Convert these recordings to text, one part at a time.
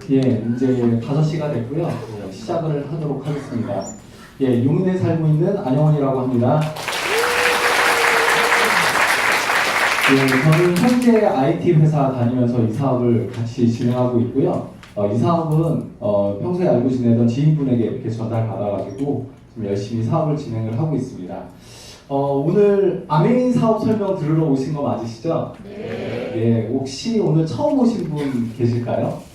예, 이제 5시가 됐고요. 시작을 하도록 하겠습니다. 예, 용인에 살고 있는 안영원이라고 합니다. 예, 저는 현재 IT 회사 다니면서 이 사업을 같이 진행하고 있고요. 이 사업은 평소에 알고 지내던 지인분에게 이렇게 전달받아가지고 좀 열심히 사업을 진행을 하고 있습니다. 오늘 아메인 사업 설명 들으러 오신 거 맞으시죠? 네. 예, 혹시 오늘 처음 오신 분 계실까요?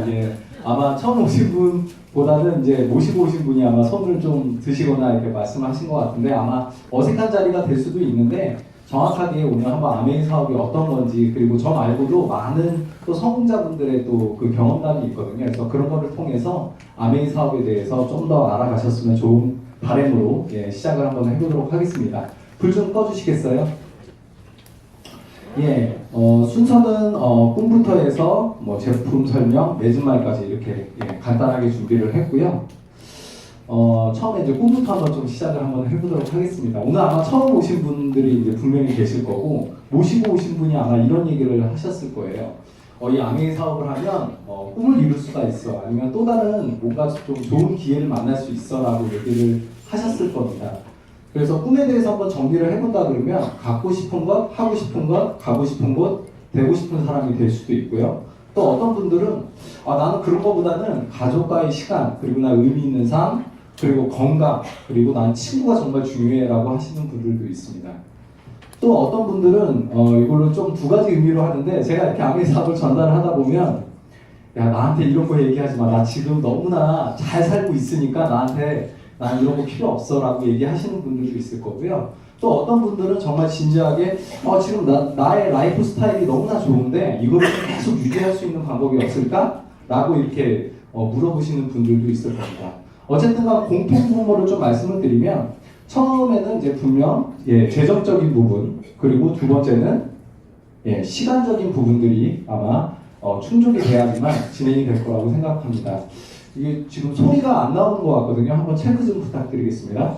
예, 아마 처음 오신 분보다는 이제 모시고 오신 분이 아마 손을 좀 드시거나 이렇게 말씀하신 것 같은데 아마 어색한 자리가 될 수도 있는데 정확하게 오늘 한번 아메인 사업이 어떤 건지 그리고 저 말고도 많은 또 성공자분들의 또 그 경험담이 있거든요. 그래서 그런 거를 통해서 아메인 사업에 대해서 좀 더 알아가셨으면 좋은 바람으로 시작을 한번 해보도록 하겠습니다. 불 좀 꺼주시겠어요? 예, 순서는 꿈부터 해서 뭐 제품 설명, 매진말까지 이렇게 간단하게 준비를 했고요. 처음에 이제 꿈부터 한번 좀 시작을 한번 해보도록 하겠습니다. 오늘 아마 처음 오신 분들이 이제 분명히 계실 거고 모시고 오신 분이 아마 이런 얘기를 하셨을 거예요. 이 아메인 사업을 하면 꿈을 이룰 수가 있어. 아니면 또 다른 뭔가 좀 좋은 기회를 만날 수 있어라고 얘기를 하셨을 겁니다. 그래서 꿈에 대해서 한번 정리를 해본다 그러면 갖고 싶은 것, 하고 싶은 것, 가고 싶은 곳, 되고 싶은 사람이 될 수도 있고요. 또 어떤 분들은 나는 그런 것보다는 가족과의 시간, 그리고 나 의미 있는 삶, 그리고 건강, 그리고 난 친구가 정말 중요해라고 하시는 분들도 있습니다. 또 어떤 분들은 이걸로 좀 두 가지 의미로 하는데 제가 이렇게 아메인 사업을 전달을 하다 보면 야 나한테 이런 거 얘기하지 마. 나 지금 너무나 잘 살고 있으니까 나한테 난 이런 거 필요 없어 라고 얘기하시는 분들도 있을 거고요. 또 어떤 분들은 정말 진지하게 지금 나의 라이프 스타일이 너무나 좋은데 이거를 계속 유지할 수 있는 방법이 없을까? 라고 이렇게 물어보시는 분들도 있을 겁니다. 어쨌든 간 공통분모를 좀 말씀을 드리면 처음에는 이제 분명 재정적인 부분 그리고 두 번째는 시간적인 부분들이 아마 충족이 돼야지만 진행이 될 거라고 생각합니다. 이게 지금 소리가 안 나오는 것 같거든요. 한번 체크 좀 부탁드리겠습니다.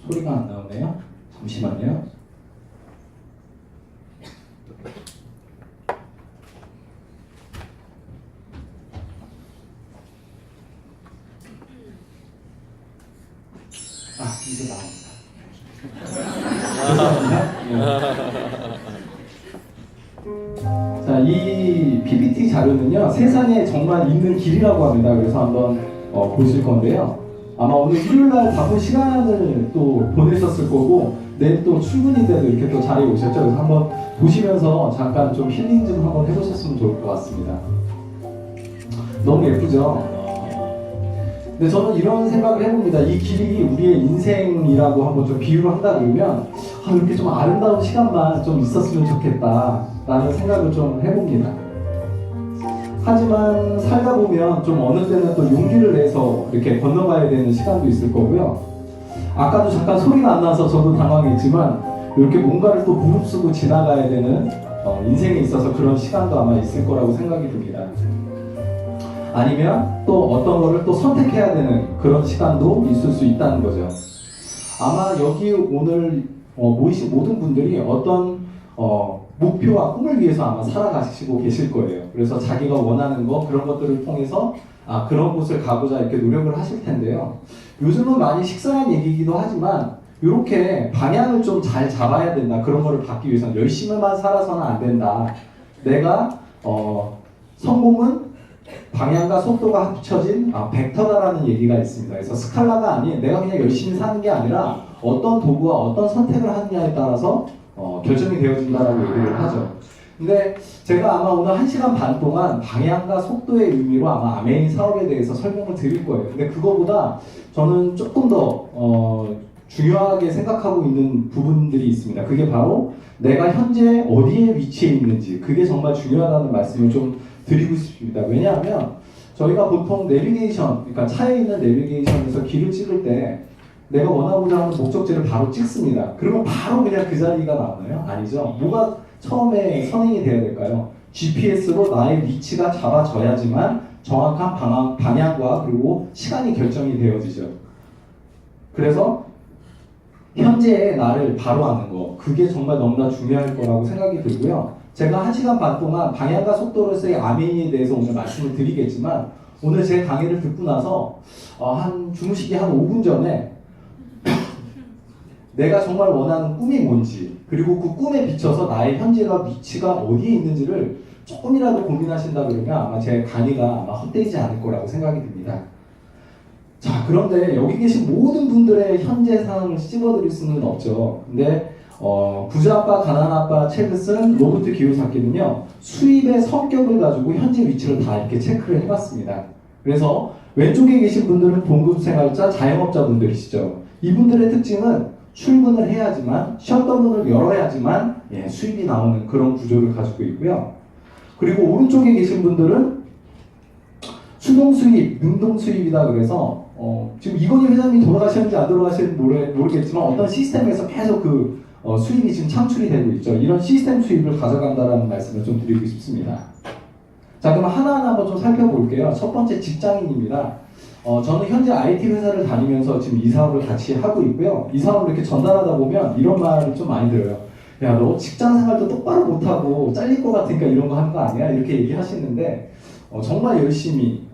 소리가 안 나오네요. 잠시만요. 이제 나옵니다. 자, 이 PPT 자료는요, 세상에 정말 있는 길이라고 합니다. 그래서 한번 보실 건데요. 아마 오늘 일요일날 바쁜 시간을 또 보내셨을 거고, 내일 또 출근인데도 이렇게 또 자리에 오셨죠. 그래서 한번 보시면서 잠깐 좀 힐링 좀 한번 해보셨으면 좋을 것 같습니다. 너무 예쁘죠? 근데 저는 이런 생각을 해봅니다. 이 길이 우리의 인생이라고 한번 좀 비유를 한다 그러면 이렇게 좀 아름다운 시간만 좀 있었으면 좋겠다 라는 생각을 좀 해봅니다. 하지만 살다 보면 좀 어느 때는 또 용기를 내서 이렇게 건너가야 되는 시간도 있을 거고요. 아까도 잠깐 소리가 안 나서 저도 당황했지만 이렇게 뭔가를 또 무릅쓰고 지나가야 되는 인생에 있어서 그런 시간도 아마 있을 거라고 생각이 듭니다. 아니면 또 어떤 거를 또 선택해야 되는 그런 시간도 있을 수 있다는 거죠. 아마 여기 오늘 모이신 모든 분들이 어떤 목표와 꿈을 위해서 아마 살아가시고 계실 거예요. 그래서 자기가 원하는 거 그런 것들을 통해서 그런 곳을 가고자 이렇게 노력을 하실 텐데요. 요즘은 많이 식상한 얘기이기도 하지만 이렇게 방향을 좀 잘 잡아야 된다. 그런 거를 받기 위해서는 열심히만 살아서는 안 된다. 내가 성공은 방향과 속도가 합쳐진 벡터다라는 얘기가 있습니다. 그래서 스칼라가 아닌 내가 그냥 열심히 사는 게 아니라 어떤 도구와 어떤 선택을 하느냐에 따라서 결정이 되어진다라고 얘기를 하죠. 근데 제가 아마 오늘 1시간 반 동안 방향과 속도의 의미로 아마 아메인 사업에 대해서 설명을 드릴 거예요. 근데 그거보다 저는 조금 더 중요하게 생각하고 있는 부분들이 있습니다. 그게 바로 내가 현재 어디에 위치해 있는지, 그게 정말 중요하다는 말씀을 좀 드리고 싶습니다. 왜냐하면 저희가 보통 내비게이션, 그러니까 차에 있는 내비게이션에서 길을 찍을 때 내가 원하고자 하는 목적지를 바로 찍습니다. 그러면 바로 그냥 그 자리가 나오나요? 아니죠. 뭐가 처음에 선행이 돼야 될까요? GPS로 나의 위치가 잡아져야지만 정확한 방향과 그리고 시간이 결정이 되어지죠. 그래서 현재의 나를 바로 아는 거, 그게 정말 너무나 중요할 거라고 생각이 들고요. 제가 1시간 반 동안 방향과 속도로서의 아메인에 대해서 오늘 말씀을 드리겠지만, 오늘 제 강의를 듣고 나서 주무시기 한 5분 전에 내가 정말 원하는 꿈이 뭔지, 그리고 그 꿈에 비춰서 나의 현재가 위치가 어디에 있는지를 조금이라도 고민하신다 그러면 아마 제 강의가 아마 헛되지 않을 거라고 생각이 듭니다. 자, 그런데 여기 계신 모든 분들의 현재 상황을 찝어드릴 수는 없죠. 근데 부자아빠, 가난아빠 책을 쓴 로버트 기요사키는요, 수입의 성격을 가지고 현재 위치를 다 이렇게 체크를 해봤습니다. 그래서 왼쪽에 계신 분들은 봉급생활자, 자영업자분들이시죠. 이분들의 특징은 출근을 해야지만, 셧다운을 열어야지만 수입이 나오는 그런 구조를 가지고 있고요. 그리고 오른쪽에 계신 분들은 수동 수입, 능동 수입이다 그래서 지금 이건희 회장님이 돌아가셨는지 안 돌아가셨는지 모르겠지만 어떤 시스템에서 계속 그 수입이 지금 창출이 되고 있죠. 이런 시스템 수입을 가져간다는 말씀을 좀 드리고 싶습니다. 자, 그럼 하나하나 한번 좀 살펴볼게요. 첫 번째 직장인입니다. 저는 현재 IT 회사를 다니면서 지금 이 사업을 같이 하고 있고요. 이 사업을 이렇게 전달하다 보면 이런 말을 좀 많이 들어요. 야, 너 직장 생활도 똑바로 못하고 잘릴 것 같으니까 이런 거 하는 거 아니야? 이렇게 얘기하시는데 정말 열심히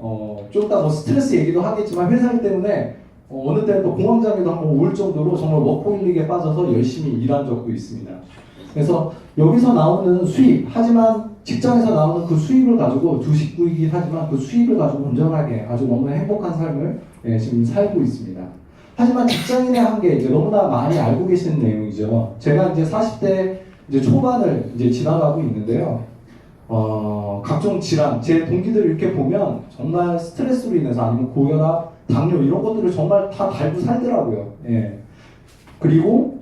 좀 이따 뭐 스트레스 얘기도 하겠지만 회사 일 때문에 어느 때는 또 공황장애도 한번 올 정도로 정말 워커홀릭에 빠져서 열심히 일한 적도 있습니다. 그래서 여기서 나오는 수입, 하지만 직장에서 나오는 그 수입을 가지고 두 식구이긴 하지만 그 수입을 가지고 온전하게 아주 너무나 행복한 삶을 지금 살고 있습니다. 하지만 직장인의 한계, 이제 너무나 많이 알고 계시는 내용이죠. 제가 이제 40대 이제 초반을 이제 지나가고 있는데요. 각종 질환, 제 동기들 이렇게 보면 정말 스트레스로 인해서 아니면 고혈압, 당뇨 이런 것들을 정말 다 달고 살더라고요. 예. 그리고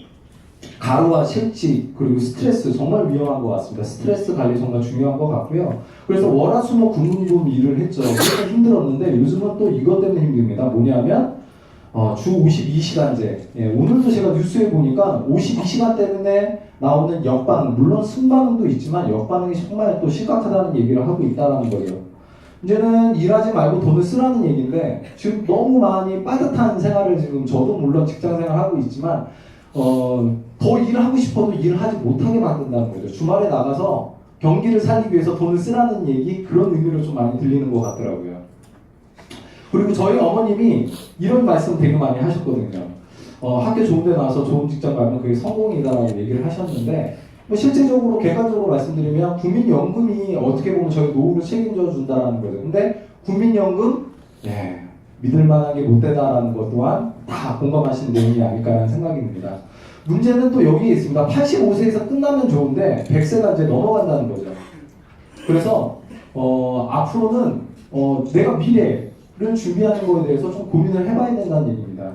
가루와 실직, 그리고 스트레스 정말 위험한 것 같습니다. 스트레스 관리 정말 중요한 것 같고요. 그래서 월화수목 금금금 일을 했죠. 그래서 힘들었는데 요즘은 또 이것 때문에 힘듭니다. 뭐냐면 주 52시간제. 예, 오늘도 제가 뉴스에 보니까 52시간 때문에 나오는 역반응, 물론 승반응도 있지만 역반응이 정말 또 심각하다는 얘기를 하고 있다는 거예요. 이제는 일하지 말고 돈을 쓰라는 얘기인데 지금 너무 많이 빠듯한 생활을 지금 저도 물론 직장 생활하고 있지만 더 일을 하고 싶어도 일을 하지 못하게 만든다는 거죠. 주말에 나가서 경기를 살리기 위해서 돈을 쓰라는 얘기, 그런 의미로 좀 많이 들리는 것 같더라고요. 그리고 저희 어머님이 이런 말씀 되게 많이 하셨거든요. 학교 좋은 데 나와서 좋은 직장 가면 그게 성공이다라고 얘기를 하셨는데, 뭐 실제적으로 객관적으로 말씀드리면 국민연금이 어떻게 보면 저희 노후를 책임져 준다는 거죠. 근데 국민연금 믿을 만한 게 못 되다라는 것 또한 다 공감하시는 내용이 아닐까라는 생각이 듭니다. 문제는 또 여기에 있습니다. 85세에서 끝나면 좋은데 100세가 이제 넘어간다는 거죠. 그래서 앞으로는 내가 미래를 준비하는 거에 대해서 좀 고민을 해봐야 된다는 얘기입니다.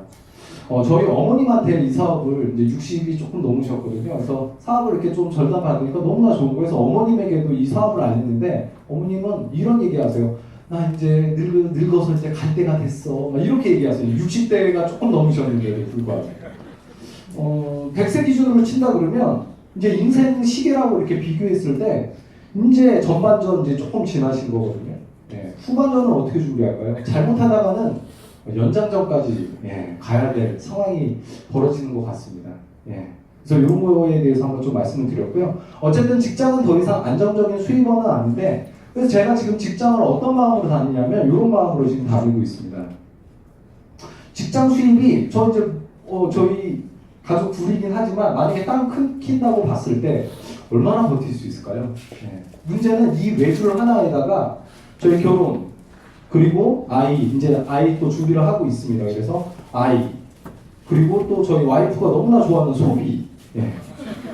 저희 어머님한테 이 사업을 이제 60이 조금 넘으셨거든요. 그래서 사업을 이렇게 좀 절단 받으니까 너무나 좋은 거예요. 그래서 어머님에게도 이 사업을 알렸는데 어머님은 이런 얘기 하세요. 나 이제 늙어서 이제 갈 때가 됐어. 막 이렇게 얘기하세요. 60대가 조금 넘으셨는데도 불구하고. 100세 기준으로 친다 그러면 이제 인생 시계라고 이렇게 비교했을 때 이제 전반전 이제 조금 지나신 거거든요. 후반전은 어떻게 준비할까요? 잘못하다가는 연장전까지 가야 될 상황이 벌어지는 것 같습니다. 그래서 이런 거에 대해서 한번 좀 말씀을 드렸고요. 어쨌든 직장은 더 이상 안정적인 수입원은 아닌데, 그래서 제가 지금 직장을 어떤 마음으로 다니냐면 이런 마음으로 지금 다니고 있습니다. 직장 수입이 저희 가족 둘이긴 하지만 만약에 땅 큰다고 봤을 때 얼마나 버틸 수 있을까요? 문제는 이 외줄 하나에다가 저희 결혼, 그리고 이제 아이 또 준비를 하고 있습니다. 그래서 아이, 그리고 또 저희 와이프가 너무나 좋아하는 소비,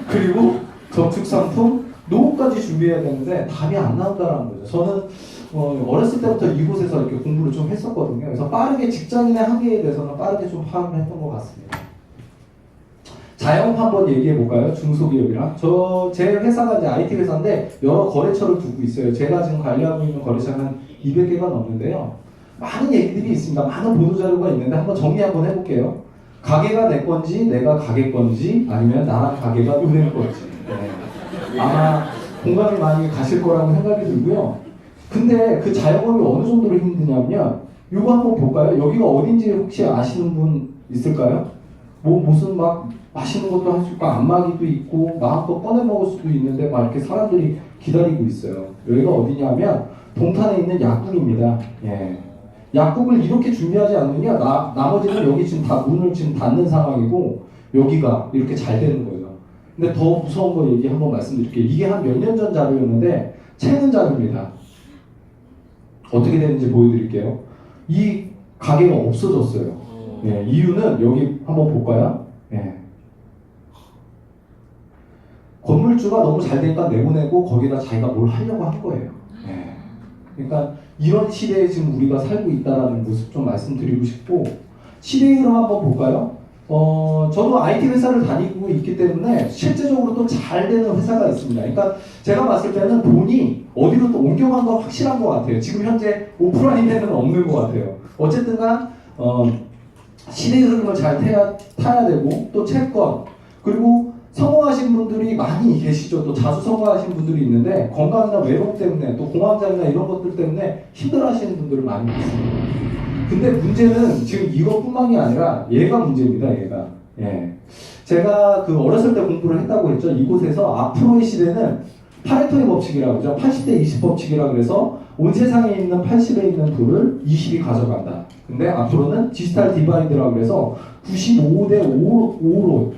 그리고 저축상품, 노후까지 준비해야 되는데 답이 안 나온다는 거죠. 저는 어렸을 때부터 이곳에서 이렇게 공부를 좀 했었거든요. 그래서 빠르게 직장인의 한계에 대해서는 빠르게 좀 파악을 했던 것 같습니다. 자영업 한번 얘기해 볼까요? 중소기업이랑. 제 회사가 이제 IT 회사인데 여러 거래처를 두고 있어요. 제가 지금 관리하고 있는 거래처는 한 200개가 넘는데요. 많은 얘기들이 있습니다. 많은 보도자료가 있는데 한번 정리 한번 해볼게요. 가게가 내 건지 내가 가게 건지 아니면 나랑 가게가 은행 건지. 네. 아마 공감이 많이 가실 거라고 생각이 들고요. 근데 그 자영업이 어느 정도로 힘드냐면 이거 한번 볼까요? 여기가 어딘지 혹시 아시는 분 있을까요? 무슨 막 맛있는 것도 할 수 있고 안마기도 있고 마음껏 꺼내 먹을 수도 있는데 막 이렇게 사람들이 기다리고 있어요. 여기가 어디냐면 동탄에 있는 약국입니다. 예. 약국을 이렇게 준비하지 않느냐? 나머지는 여기 지금 다 문을 지금 닫는 상황이고 여기가 이렇게 잘 되는 거죠. 근데 더 무서운 거 얘기 한번 말씀드릴게요. 이게 한 몇 년 전 자료였는데 최근 자료입니다. 어떻게 되는지 보여드릴게요. 이 가게가 없어졌어요. 예, 이유는 여기 한번 볼까요? 예. 건물주가 너무 잘 되니까 내보내고 거기다 자기가 뭘 하려고 한 거예요. 예. 그러니까 이런 시대에 지금 우리가 살고 있다는 모습 좀 말씀드리고 싶고 시대의 흐름 한번 볼까요? 저도 IT 회사를 다니고 있기 때문에 실제적으로 또 잘 되는 회사가 있습니다. 그러니까 제가 봤을 때는 돈이 어디로 또 옮겨간 건 확실한 것 같아요. 지금 현재 오프라인에는 없는 것 같아요. 어쨌든간 시대의 흐름을 잘 타야 되고 또 채권 그리고 성공하신 분들이 많이 계시죠. 또 자주 성공하신 분들이 있는데 건강이나 외로움 때문에 또 공황장애나 이런 것들 때문에 힘들어하시는 분들을 많이 봤습니다. 근데 문제는 지금 이것뿐만이 아니라 얘가 문제입니다. 얘가. 예. 제가 그 어렸을 때 공부를 했다고 했죠. 이곳에서 앞으로의 시대는 파레토의 법칙이라고 하죠. 80대 20 법칙이라고 해서 온 세상에 있는 80에 있는 돌을 20이 가져간다. 근데 앞으로는 디지털 디바이드라고 해서 95대 5로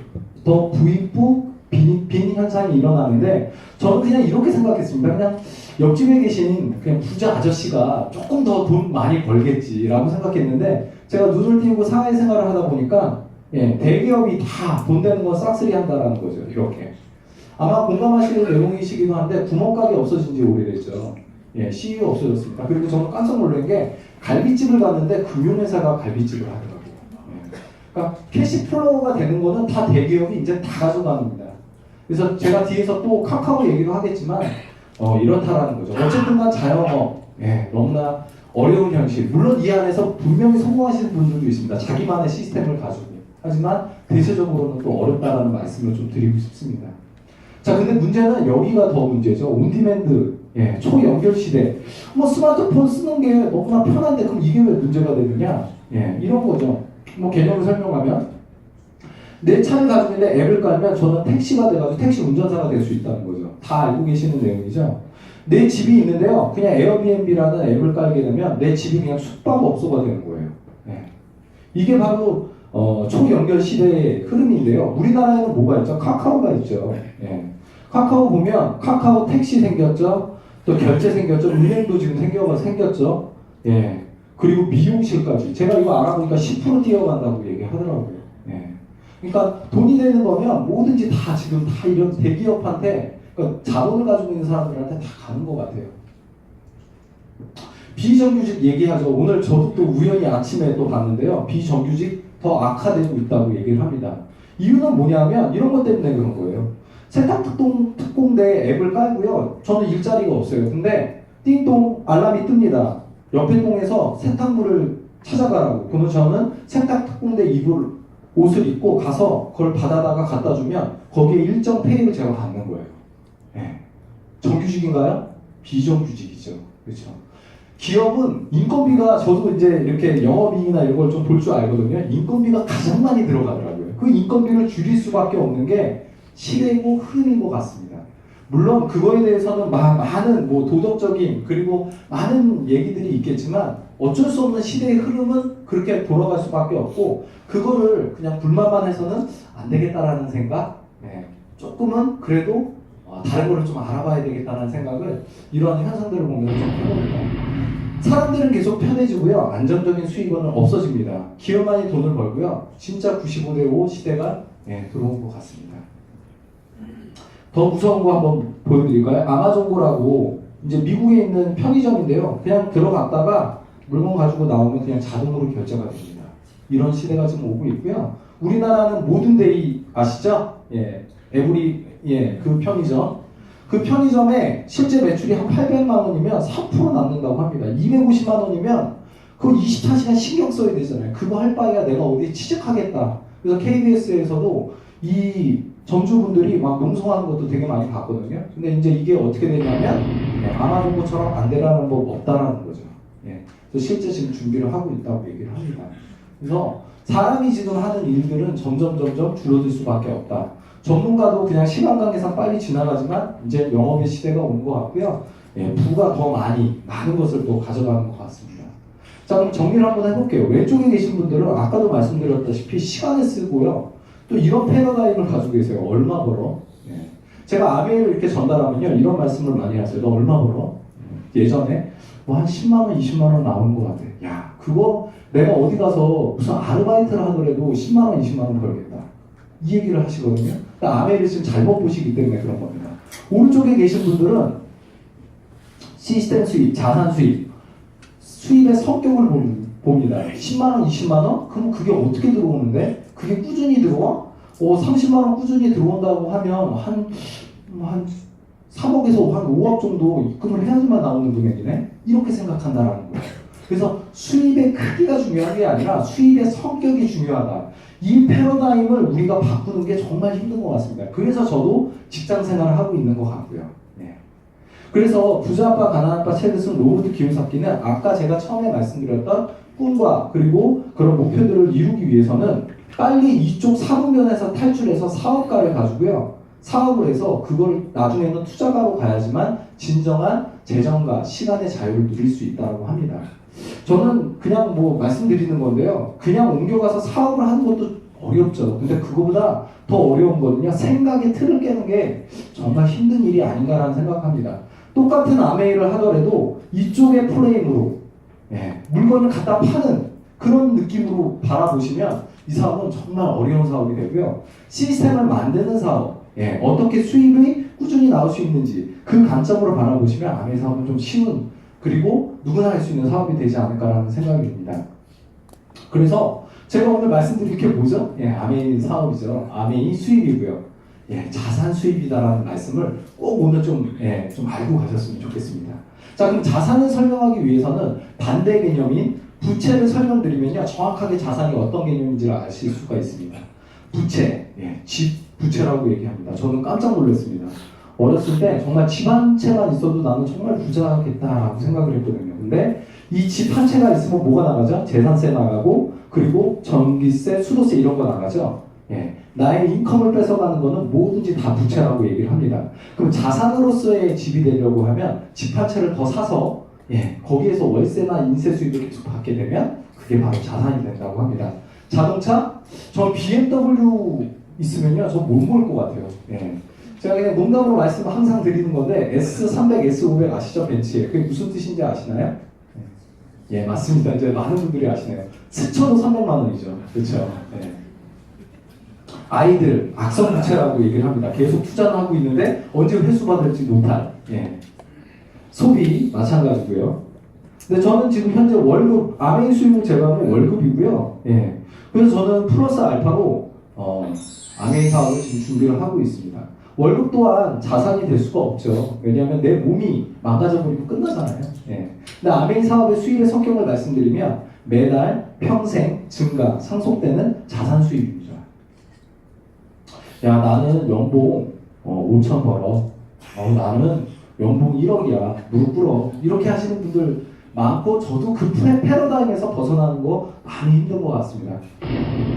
더 부익부 빈 현상이 일어나는데 저는 그냥 이렇게 생각했습니다. 그냥 옆집에 계신 그냥 부자 아저씨가 조금 더 돈 많이 벌겠지라고 생각했는데 제가 눈을 띄우고 사회생활을 하다 보니까 예, 대기업이 다 돈 되는 건 싹쓸이 한다라는 거죠. 이렇게. 아마 공감하시는 내용이시기도 한데 구멍가게 없어진 지 오래됐죠. 예, CEO 없어졌습니다. 그리고 저는 깜짝 놀란 게 갈비집을 갔는데 금융회사가 갈비집을 하더라고요. 예. 그러니까 캐시플로우가 되는 거는 다 대기업이 이제 다 가져갑니다. 그래서 제가 뒤에서 또 카카오 얘기도 하겠지만 이렇다라는 거죠. 어쨌든간 자영업 예, 너무나 어려운 현실. 물론 이 안에서 분명히 성공하시는 분들도 있습니다. 자기만의 시스템을 가지고. 하지만 대체적으로는 또 어렵다라는 말씀을 좀 드리고 싶습니다. 자, 근데 문제는 여기가 더 문제죠. 온디맨드, 예, 초연결 시대. 뭐 스마트폰 쓰는 게 너무나 편한데 그럼 이게 왜 문제가 되느냐? 예, 이런 거죠. 뭐 개념을 설명하면 내 차를 가지고 있는데 앱을 깔면 저는 택시가 돼가지고 택시 운전사가 될 수 있다는 거죠. 다 알고 계시는 내용이죠. 내 집이 있는데요. 그냥 에어비앤비라는 앱을 깔게 되면 내 집이 그냥 숙박업소가 되는 거예요. 예. 이게 바로 초연결 시대의 흐름인데요. 우리나라에는 뭐가 있죠? 카카오가 있죠. 예. 카카오 보면 카카오 택시 생겼죠. 또 결제 생겼죠. 은행도 지금 생겼죠. 예. 그리고 미용실까지. 제가 이거 알아보니까 10% 뛰어간다고 얘기하더라고요. 예. 그러니까 돈이 되는 거면 뭐든지 다 지금 다 이런 대기업한테 그러니까 자본을 가지고 있는 사람들한테 다 가는 것 같아요. 비정규직 얘기하죠. 오늘 저도 또 우연히 아침에 또 봤는데요. 비정규직 더 악화되고 있다고 얘기를 합니다. 이유는 뭐냐면 이런 것 때문에 그런 거예요. 세탁특공대 앱을 깔고요. 저는 일자리가 없어요. 근데 띵동 알람이 뜹니다. 옆에 동에서 세탁물을 찾아가라고. 그러면 저는 세탁특공대 옷을 입고 가서 그걸 받아다가 갖다 주면 거기에 일정 페이를 제가 받는 거예요. 네. 정규직인가요? 비정규직이죠. 그렇죠. 기업은 인건비가 저도 이제 이렇게 영업이익이나 이런 걸 좀 볼 줄 알거든요. 인건비가 가장 많이 들어가더라고요. 그 인건비를 줄일 수밖에 없는 게 시대이고 흐름인 것 같습니다. 물론 그거에 대해서는 많은 뭐 도덕적인 그리고 많은 얘기들이 있겠지만 어쩔 수 없는 시대의 흐름은 그렇게 돌아갈 수밖에 없고 그거를 그냥 불만만 해서는 안 되겠다라는 생각 네. 조금은 그래도 다른 거를 좀 알아봐야 되겠다는 생각을 이러한 현상들을 보면서 좀 해봅니다. 사람들은 계속 편해지고요. 안정적인 수익원은 없어집니다. 기업만이 돈을 벌고요. 진짜 95대 5 시대가 들어온 것 같습니다. 더 무서운 거 한번 보여드릴까요? 아마존고라고 이제 미국에 있는 편의점인데요. 그냥 들어갔다가 물건 가지고 나오면 그냥 자동으로 결제가 됩니다. 이런 시대가 지금 오고 있고요. 우리나라는 모든데이 아시죠? 예, 에브리 그 편의점. 그 편의점에 실제 매출이 한 800만 원이면 3% 남는다고 합니다. 250만 원이면 그거 24시간 신경 써야 되잖아요. 그거 할 바에야 내가 어디 취직하겠다. 그래서 KBS에서도 이 점주분들이 막 농성하는 것도 되게 많이 봤거든요. 근데 이제 이게 어떻게 되냐면 아마존처럼 안 되라는 법 없다라는 거죠. 예. 그래서 실제 지금 준비를 하고 있다고 얘기를 합니다. 그래서 사람이 지금 하는 일들은 점점 줄어들 수밖에 없다. 전문가도 그냥 시간 관계상 빨리 지나가지만 이제 영업의 시대가 온 것 같고요. 예, 부가 더 많은 것을 또 가져가는 것 같습니다. 자, 그럼 정리를 한번 해볼게요. 왼쪽에 계신 분들은 아까도 말씀드렸다시피 시간을 쓰고요. 또 이런 패러다임을 가지고 계세요. 얼마 벌어? 예. 제가 아메이를 이렇게 전달하면요. 이런 말씀을 많이 하세요. 너 얼마 벌어? 예전에 뭐 한 10만 원, 20만 원 나오는 것 같아. 야, 그거 내가 어디 가서 무슨 아르바이트를 하더라도 10만 원, 20만 원 벌겠다. 이 얘기를 하시거든요. 그러니까 아메이를 지금 잘못 보시기 때문에 그런 겁니다. 오른쪽에 계신 분들은 시스템 수입, 자산 수입, 수입의 성격을 봅니다. 10만 원, 20만 원? 그럼 그게 어떻게 들어오는데? 그게 꾸준히 들어와? 30만 원 꾸준히 들어온다고 하면 한 3억에서 한 5억 정도 입금을 해야지만 나오는 금액이네? 이렇게 생각한다라는 거예요. 그래서 수입의 크기가 중요한 게 아니라 수입의 성격이 중요하다. 이 패러다임을 우리가 바꾸는 게 정말 힘든 것 같습니다. 그래서 저도 직장 생활을 하고 있는 것 같고요. 네. 그래서 부자 아빠, 가난한 아빠 책을 쓴 로버트 기요사키는 아까 제가 처음에 말씀드렸던 꿈과 그리고 그런 목표들을 이루기 위해서는 빨리 이쪽 사분면에서 탈출해서 사업가를 가지고요. 사업을 해서 그걸 나중에는 투자가로 가야지만 진정한 재정과 시간의 자유를 누릴 수 있다고 합니다. 저는 그냥 뭐 말씀드리는 건데요. 그냥 옮겨가서 사업을 하는 것도 어렵죠. 근데 그거보다 더 어려운 거는요. 생각의 틀을 깨는 게 정말 힘든 일이 아닌가라는 생각합니다. 똑같은 아메이를 하더라도 이쪽의 프레임으로 물건을 갖다 파는 그런 느낌으로 바라보시면 이 사업은 정말 어려운 사업이 되고요. 시스템을 만드는 사업, 어떻게 수입이 꾸준히 나올 수 있는지 그 관점으로 바라보시면 아메이 사업은 좀 쉬운 그리고 누구나 할 수 있는 사업이 되지 않을까라는 생각이 듭니다. 그래서 제가 오늘 말씀드릴 게 뭐죠? 아메이 사업이죠. 아메이 수입이고요. 자산 수입이다라는 말씀을 꼭 오늘 좀 알고 가셨으면 좋겠습니다. 자, 그럼 자산을 설명하기 위해서는 반대 개념인 부채를 설명드리면요. 정확하게 자산이 어떤 개념인지를 아실 수가 있습니다. 부채, 집 부채라고 얘기합니다. 저는 깜짝 놀랐습니다. 어렸을 때 정말 집 한 채만 있어도 나는 정말 부자겠다라고 생각을 했거든요. 근데 이 집 한 채가 있으면 뭐가 나가죠? 재산세 나가고 그리고 전기세, 수도세 이런 거 나가죠. 나의 인컴을 뺏어가는 거는 뭐든지 다 부채라고 얘기를 합니다. 그럼 자산으로서의 집이 되려고 하면 집 한 채를 더 사서 거기에서 월세나 인세 수익을 계속 받게 되면 그게 바로 자산이 된다고 합니다. 자동차? 저 BMW 있으면요, 저 못 몰 것 같아요. 제가 그냥 농담으로 말씀 항상 드리는 건데 S300, S500 아시죠? 벤츠에. 그게 무슨 뜻인지 아시나요? 맞습니다. 이제 많은 분들이 아시네요. 스쳐도 300만 원이죠. 그렇죠? 아이들 악성 부채라고 얘기를 합니다. 계속 투자는 하고 있는데 언제 회수받을지 못할. 소비 마찬가지고요. 근데 저는 지금 현재 월급 아메이 수입을 제외하면 월급이고요. 그래서 저는 플러스 알파로 아메이 사업을 지금 준비를 하고 있습니다. 월급 또한 자산이 될 수가 없죠. 왜냐하면 내 몸이 망가져버리고 끝나잖아요. 근데 아메이 사업의 수입의 성격을 말씀드리면 매달 평생 증가, 상속되는 자산 수입입니다. 야, 나는 연봉 5천 벌어. 나는 연봉 1억이야. 무릎 꿇어. 이렇게 하시는 분들 많고 저도 그 패러다임에서 벗어나는 거 많이 힘든 것 같습니다.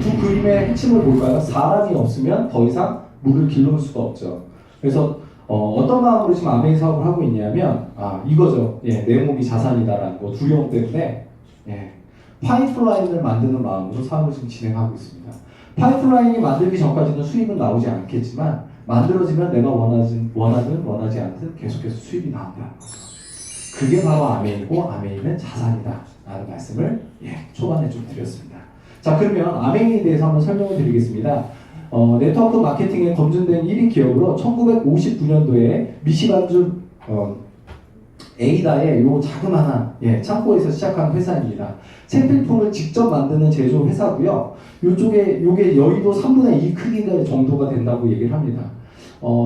두 그림의 핵심을 볼까요? 사람이 없으면 더 이상 물을 길러올 수가 없죠. 그래서 어떤 마음으로 지금 아메이 사업을 하고 있냐면 이거죠. 내 몸이 자산이다라는 거 두려움 때문에 파이프라인을 만드는 마음으로 사업을 지금 진행하고 있습니다. 파이프라인이 만들기 전까지는 수입은 나오지 않겠지만 만들어지면 내가 원하든 원하지 않든 계속해서 수입이 나온다. 그게 바로 아메이고 아메이는 자산이다 라는 말씀을 초반에 좀 드렸습니다. 자, 그러면 아메이에 대해서 한번 설명을 드리겠습니다. 네트워크 마케팅에 검증된 1위 기업으로 1959년도에 미시간주 에이다의 요 자그마한 창고에서 시작한 회사입니다. 생필품을 직접 만드는 제조 회사고요. 요게 여의도 3분의 2 크기 정도가 된다고 얘기를 합니다.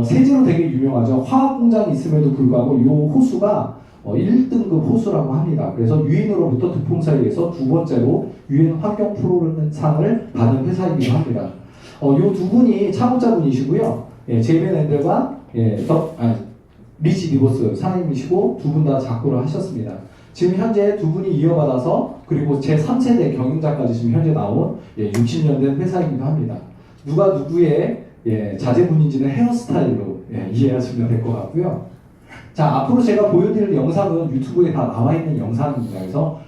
세제로 되게 유명하죠. 화학 공장이 있음에도 불구하고 요 호수가 1등급 호수라고 합니다. 그래서 유엔으로부터 두퐁사이에서 두 번째로 유엔 환경 프로그램상을 받은 회사이기도 합니다. 요 두 분이 창업자분이시고요. 제이벤 앤들과 리치 디보스 사장님이시고 두 분 다 작고를 하셨습니다. 지금 현재 두 분이 이어받아서 그리고 제 3세대 경영자까지 지금 현재 나온 60년 된 회사이기도 합니다. 누가 누구의 자제분인지는 헤어스타일로 이해하시면 될 것 같고요. 자, 앞으로 제가 보여드릴 영상은 유튜브에 다 나와 있는 영상입니다. 그래서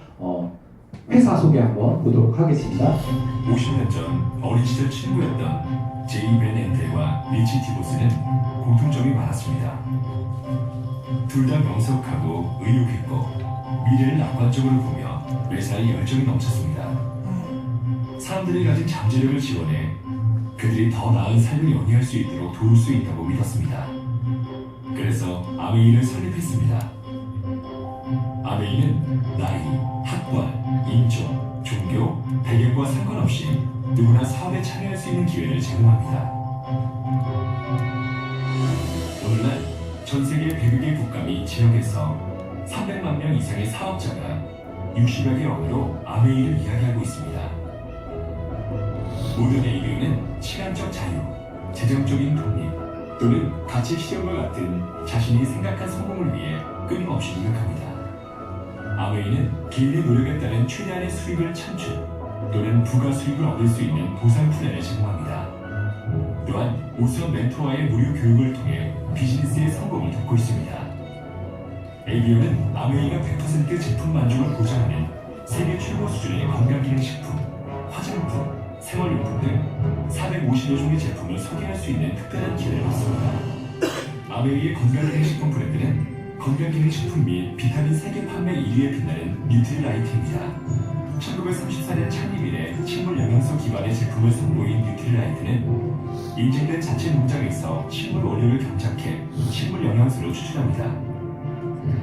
회사 소개 한번 보도록 하겠습니다. 50년 전 어린 시절 친구였던 제이 벤 앤델과 리치 디보스는 공통점이 많았습니다. 둘 다 명석하고 의욕 있고 미래를 낙관적으로 보며 매사에 열정이 넘쳤습니다. 사람들이 가진 잠재력을 지원해 그들이 더 나은 삶을 영위할 수 있도록 도울 수 있다고 믿었습니다. 그래서 아메이를 설립했습니다. 아메이는 나이, 학벌, 인종, 종교, 배경과 상관없이 누구나 사업에 참여할 수 있는 기회를 제공합니다. 오늘날 전 세계 100여 개 국가 및 지역에서 300만 명 이상의 사업자가 60여 개 언어로 아메이를 이야기하고 있습니다. 모든 AB는 시간적 자유, 재정적인 독립 또는 가치 실현과 같은 자신이 생각한 성공을 위해 끊임없이 노력합니다. 아메이는 개인의 노력에 따른 최대한의 수익을 창출 또는 부가 수익을 얻을 수 있는 보상 플랜을 제공합니다. 또한 우수한 멘토와의 무료 교육을 통해 비즈니스의 성공을 돕고 있습니다. ABO는 아메이가 100% 제품 만족을 보장하는 세계 최고 수준의 건강기능식품, 화장품, 생활용품 등 450여 종의 제품을 소개할 수 있는 특별한 기회를 얻습니다. 아메이의 건강기능식품 브랜드는 건강기능식품 및 비타민 세계 판매 1위에 빛나는 뉴트리라이트입니다. 1934년 창립 이래 식물 영양소 기반의 제품을 선보인 뉴트리라이트는 인증된 자체 농장에서 식물 원료를 경작해 식물 영양소를 추출합니다.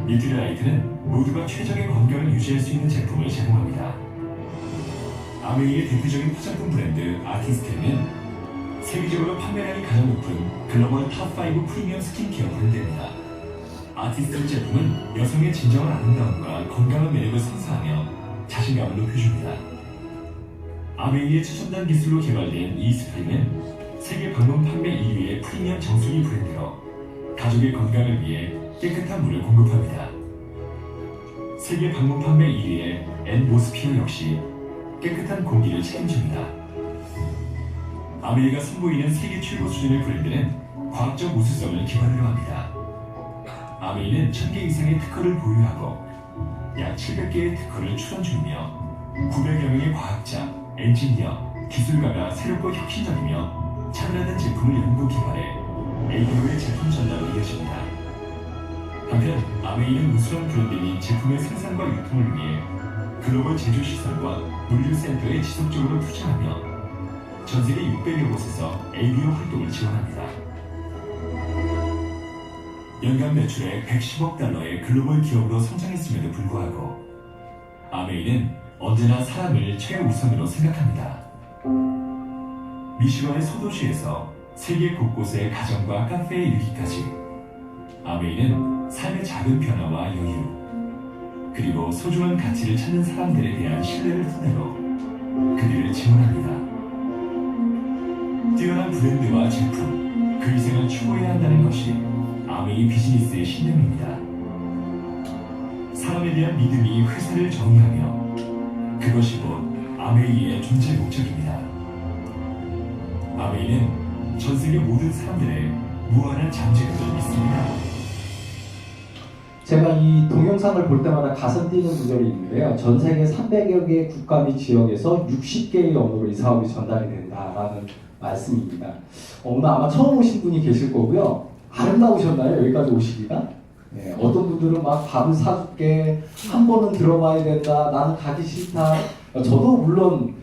뉴트리라이트는 모두가 최적의 건강을 유지할 수 있는 제품을 제공합니다. 아메이의 대표적인 화장품 브랜드 아티스트는 세계적으로 판매량이 가장 높은 글로벌 탑5 프리미엄 스킨케어 브랜드입니다. 아티스트 제품은 여성의 진정한 아름다움과 건강한 매력을 선사하며 자신감을 높여줍니다. 아메이의 최첨단 기술로 개발된 이 스프레이는 세계 방문 판매 1위의 프리미엄 정수기 브랜드로 가족의 건강을 위해 깨끗한 물을 공급합니다. 세계 방문 판매 1위의 앤모스피어 역시 깨끗한 공기를 책임집니다. 아메이가 선보이는 세계 최고 수준의 브랜드는 과학적 우수성을 기반으로 합니다. 아메이는 1000개 이상의 특허를 보유하고 약 700개의 특허를 출원 중이며 900여 명의 과학자, 엔지니어, 기술가가 새롭고 혁신적이며 차별화된 제품을 연구 개발해 ABO의 제품 전달로 이어집니다. 한편 아메이는 우수한 브랜드 및 제품의 생산과 유통을 위해 글로벌 제조시설과 물류센터에 지속적으로 투자하며 전 세계 600여 곳에서 ABO 활동을 지원합니다. 연간 매출액 110억 달러의 글로벌 기업으로 성장했음에도 불구하고 아메이는 언제나 사람을 최우선으로 생각합니다. 미시건의 소도시에서 세계 곳곳의 가정과 카페에 이르기까지 아메이는 삶의 작은 변화와 여유 그리고 소중한 가치를 찾는 사람들에 대한 신뢰를 토대로 그들을 지원합니다. 뛰어난 브랜드와 제품, 그 이상을 추구해야 한다는 것이 아메이 비즈니스의 신념입니다. 사람에 대한 믿음이 회사를 정의하며 그것이 곧 아메이의 존재 목적입니다. 아메이는 전 세계 모든 사람들의 무한한 잠재력을 믿습니다. 제가 이 동영상을 볼 때마다 가슴 뛰는 구절이 있는데요. 전 세계 300여 개 국가 및 지역에서 60개의 언어로 이 사업이 전달이 된다라는 말씀입니다. 오늘 아마 처음 오신 분이 계실 거고요. 아름다우셨나요? 여기까지 오시기가? 네, 어떤 분들은 막 밥을 사줄게, 한 번은 들어봐야 된다, 나는 가기 싫다. 저도 물론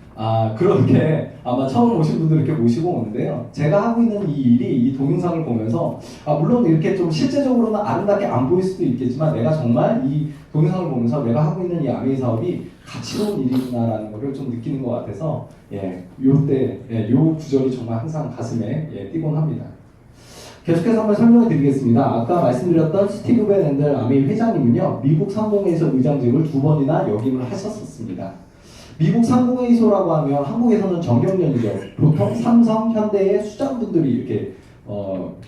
그렇게 아마 처음 오신 분들 이렇게 모시고 오는데요. 제가 하고 있는 이 일이 이 동영상을 보면서 물론 이렇게 좀 실제적으로는 아름답게 안 보일 수도 있겠지만 내가 정말 이 동영상을 보면서 내가 하고 있는 이 아메이 사업이 가치로운 일이구나라는 것을 좀 느끼는 것 같아서 요 구절이 정말 항상 가슴에 띄곤 합니다. 계속해서 한번 설명해 드리겠습니다. 아까 말씀드렸던 스티브 벤 앤델 아메이 회장님은요, 미국 상공회의소 의장직을 2번이나 역임을 하셨었습니다. 미국 상공회의소라고 하면 한국에서는 정경련이죠. 보통 삼성, 현대의 수장분들이 이렇게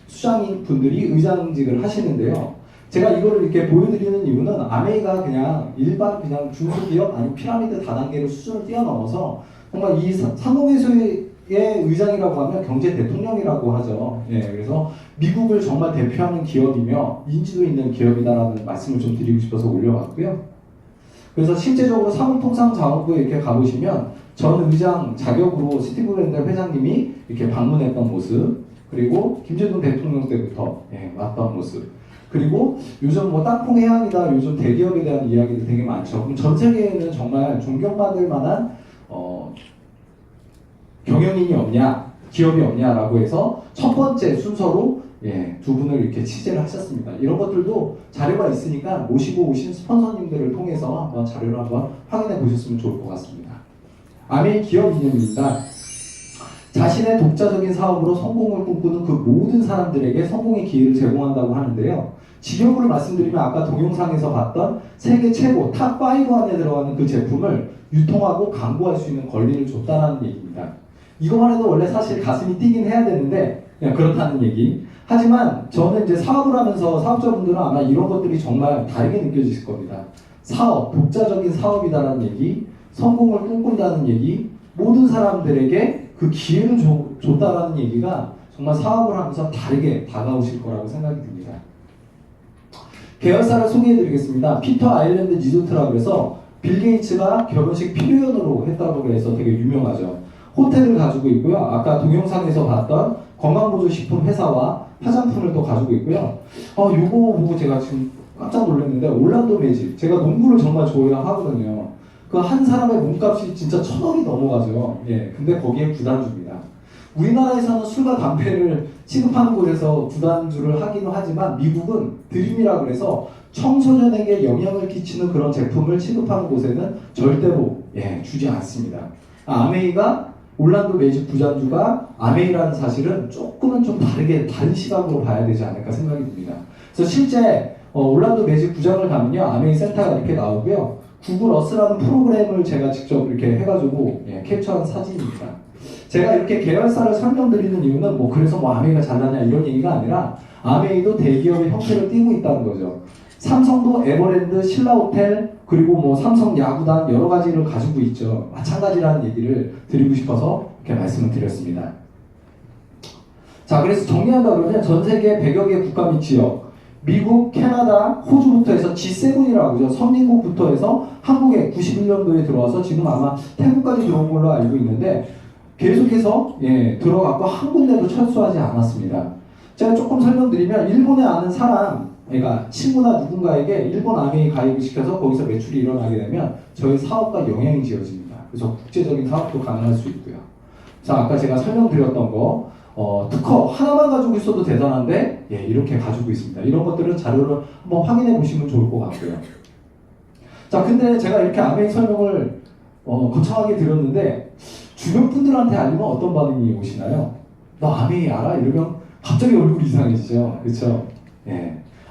수장인 분들이 의장직을 하시는데요. 제가 이거를 이렇게 보여드리는 이유는 아메이가 그냥 일반 그냥 중소기업 아니 피라미드 다단계를 수준을 뛰어넘어서 정말 이 상공회의소의 의장이라고 하면 경제 대통령이라고 하죠. 그래서 미국을 정말 대표하는 기업이며 인지도 있는 기업이다라는 말씀을 좀 드리고 싶어서 올려봤고요. 그래서 실제적으로 사무통상자원부에 이렇게 가보시면 전 의장 자격으로 스티브 밴델 회장님이 이렇게 방문했던 모습, 그리고 김대중 대통령 때부터 왔던 모습, 그리고 요즘 뭐 땅콩 해양이다 요즘 대기업에 대한 이야기도 되게 많죠. 그럼 전 세계에는 정말 존경받을 만한 경영인이 없냐, 기업이 없냐라고 해서 첫 번째 순서로 두 분을 이렇게 취재를 하셨습니다. 이런 것들도 자료가 있으니까 모시고 오신 스폰서님들을 통해서 한번 자료를 한번 확인해 보셨으면 좋을 것 같습니다. 아메이 기업 이념입니다. 자신의 독자적인 사업으로 성공을 꿈꾸는 그 모든 사람들에게 성공의 기회를 제공한다고 하는데요. 직역으로 말씀드리면 아까 동영상에서 봤던 세계 최고 탑5 안에 들어가는 그 제품을 유통하고 광고할 수 있는 권리를 줬다는 얘기입니다. 이것만 해도 원래 사실 가슴이 뛰긴 해야 되는데 그냥 그렇다는 얘기. 하지만 저는 이제 사업을 하면서 사업자분들은 아마 이런 것들이 정말 다르게 느껴지실 겁니다. 사업, 독자적인 사업이다라는 얘기, 성공을 꿈꾼다는 얘기, 모든 사람들에게 그 기회를 줬다라는 얘기가 정말 사업을 하면서 다르게 다가오실 거라고 생각이 듭니다. 계열사를 소개해드리겠습니다. 피터 아일랜드 리조트라고 해서 빌 게이츠가 결혼식 필요연으로 했다고 해서 되게 유명하죠. 호텔을 가지고 있고요. 아까 동영상에서 봤던 건강보조식품 회사와 화장품을 또 가지고 있고요. 요거 보고 제가 지금 깜짝 놀랐는데 올란도 매직. 제가 농구를 정말 좋아하거든요. 그 한 사람의 몸값이 진짜 1,000억이 넘어가죠. 근데 거기에 구단주입니다. 우리나라에서는 술과 담배를 취급하는 곳에서 구단주를 하기는 하지만 미국은 드림이라고 해서 청소년에게 영향을 끼치는 그런 제품을 취급하는 곳에는 절대로 주지 않습니다. 아메이가 올란도 매직 구단주가 아메이라는 사실은 조금은 좀 다른 시각으로 봐야 되지 않을까 생각이 듭니다. 그래서 실제 올란도 매직 구장을 가면요, 아메이 센터가 이렇게 나오고요. 구글 어스라는 프로그램을 제가 직접 이렇게 해가지고 캡처한 사진입니다. 제가 이렇게 계열사를 설명드리는 이유는 그래서 아메이가 잘나냐 이런 얘기가 아니라 아메이도 대기업의 형태를 띠고 있다는 거죠. 삼성도 에버랜드, 신라호텔, 그리고 삼성 야구단 여러 가지를 가지고 있죠. 마찬가지라는 얘기를 드리고 싶어서 이렇게 말씀을 드렸습니다. 자, 그래서 정리한다 그러면 전 세계 100여 개 국가 및 지역, 미국, 캐나다, 호주부터 해서 G7이라고 하죠. 선진국부터 해서 한국에 91년도에 들어와서 지금 아마 태국까지 들어온 걸로 알고 있는데 계속해서 들어갔고 한 군데도 철수하지 않았습니다. 제가 조금 설명드리면 일본에 아는 사람, 그러니까 친구나 누군가에게 일본 아메이 가입을 시켜서 거기서 매출이 일어나게 되면 저희 사업과 영향이 지어집니다. 그래서 국제적인 사업도 가능할 수 있고요. 자, 아까 제가 설명드렸던 거 특허 하나만 가지고 있어도 대단한데 이렇게 가지고 있습니다. 이런 것들은 자료를 한번 확인해 보시면 좋을 것 같고요. 자, 근데 제가 이렇게 아메이 설명을 거창하게 드렸는데 주변 분들한테 알리면 어떤 반응이 오시나요? 너 아메이 알아? 이러면 갑자기 얼굴이 이상해지죠. 그렇죠?